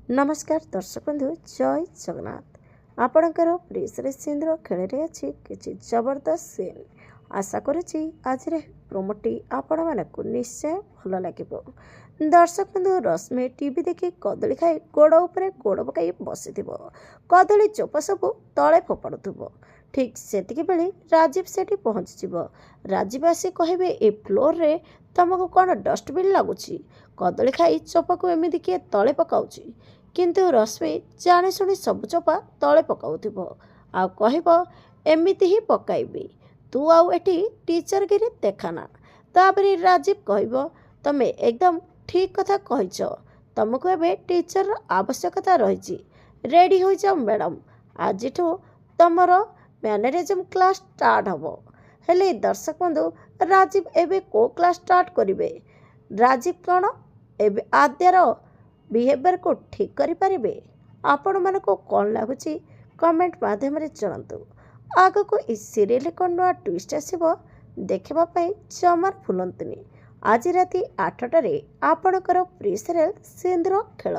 नमस्कार दर्शक बंधु जय जगन्नाथ आपणकर प्रिय सिंधुर खेल अच्छी किसी जबरदस्त सीन आशा करुच्ची आज प्रोमोटी आपण मानक निश्चय भल लगे। दर्शक बंधु रश्मि टीवी देखी कदली खाई गोड़ उपर गोड़ पकई बसी कदली चोपा सब तले फोपाड़ुव। ठीक सेतिकी बेले राजीव सेठी पहुँची राजीव आसी कहे ए फ्लोर रे तुमको कौन डस्टबिन लगुच कदली खाई चोपा को एमती किए तले पकाउची किंतु रश्मि जाने शुणी सब चोपा तले पकाउथिब आ कहब एमिति ही पकाइबी तू आउ एठी टीचरगिरी देखाना। तापर राजीव कहब तमे एकदम ठीक कथा कहिच तुमको एबे टीचर आवश्यकता रही रेडी हो जाओ मैडम आज तुमर मैनरिज्म क्लास स्टार्ट हम। हेले दर्शक बंधु राजीव एबे को क्लास स्टार्ट करिवे राजीव कौन एबे आद्यार बिहेवियर को ठीक करि परिबे आपण मानको कौन लगुच कमेंट माध्यम रे जणातु। आगो को इस सीरियल को नुआ ट्विस्ट आसीबो देखिबा पई जमार भूलंतुनी। आज राति 8 टारे आपणकर प्रिय सीरियल सिंधुर खेल।